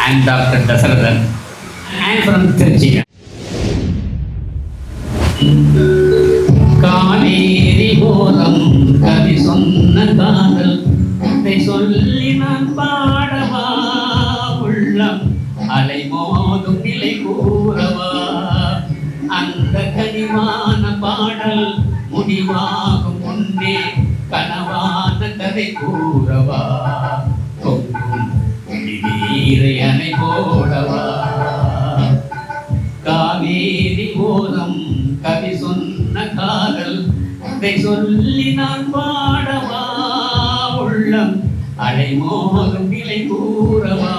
I'm Dr. Dasarathan. I'm from Trichy. Kaveri ஓரம் கவி சொன்ன காதல் அதை சொல்லி நான் பாடவா, உள்ளம் அலை மோதும் நிலை கூறவா, அந்த கனிவான பாடல் முடிவாகும் முன்னே கனவான கதை கூறவா, பொங்கும் நீரை அணை போடவா. காவேரி ஓரம் கவி சொன்ன காதல் அதை சொல்லி நான் பாடவா, உள்ளம் அலை மோதும் நிலை கூறவா.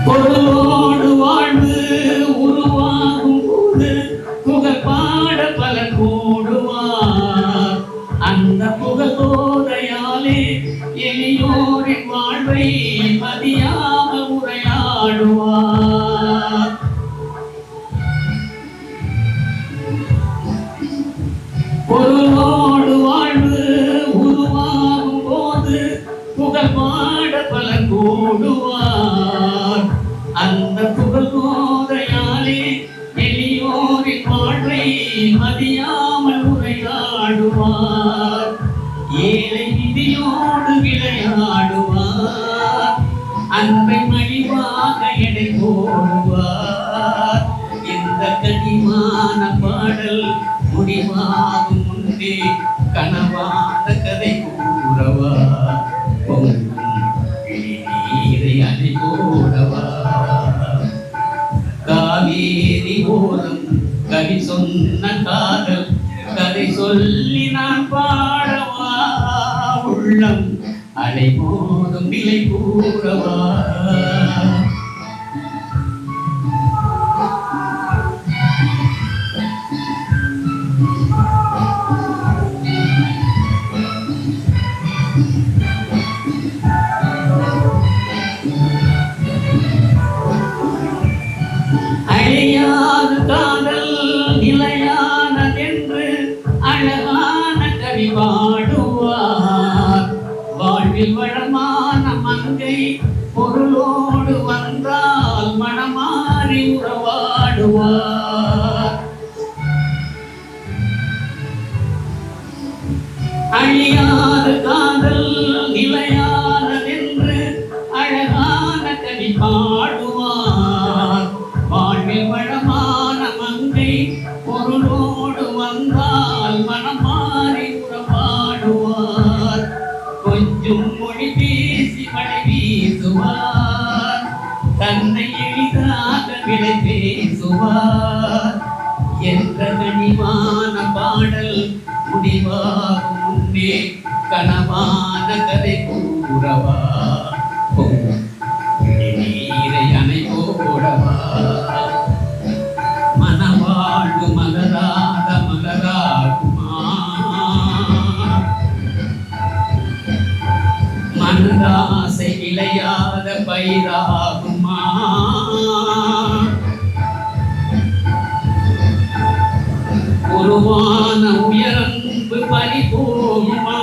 பொருளோடு வாழ்வு உருவாகும் போது புகழ் பாட பல கூடுவார், அந்த புகழ் போதையாலே எளியோரின் வாழ்வை மதியாமல் உரையாடுவார். பொருளோடு வாழ்வு உருவாகும் போது புகழ் பாட பல கூடுவார், அந்த புகழ் போதையாலே எளியோரின் வாழ்வை மதியாமல் உரையாடுவார். ஏழை விதியோடு விளையாடுவார், அன்பை மலிவாக எடை போடுவார். இந்த கனிவான பாடல் முடிவாகும் முன்னே கனவான கதை கூறவா, நீரை அணை போடவா. காவேரி ஓரம் கவி சொன்ன காதல் கதை சொல்லி நான் பாடவா, உள்ளம் அலை போதும் நிலை கூறவா. அழியாது காதல் நிலையானதென்று அழகான கவி பாடுவார், வாழ்வில் வளமான மங்கை பொருளோடு வந்தால் மனமாறி உறவாடுவார். அழியாது காதல் நிலையானதென்று அழகான கவி பாடுவார், வாழ்வில் வளமான மங்கை பொருளோடு வந்தால் மனமாறி உறவாடுவார். கொஞ்சம் மொழி பேசி மழை வீசுவார், தன்னை எளிதாக விலை பேசுவார். என்ற கனிவான பாடல் முடிவாகும் முன்னே கனவான கதை கூறவா, நீரை அணை போடவா. மனவாழ்வு மலராத மலராகுமா, மனதாசை விளையாத பயிராகுமா, உருவான உயரம்பு பறி போகுமா,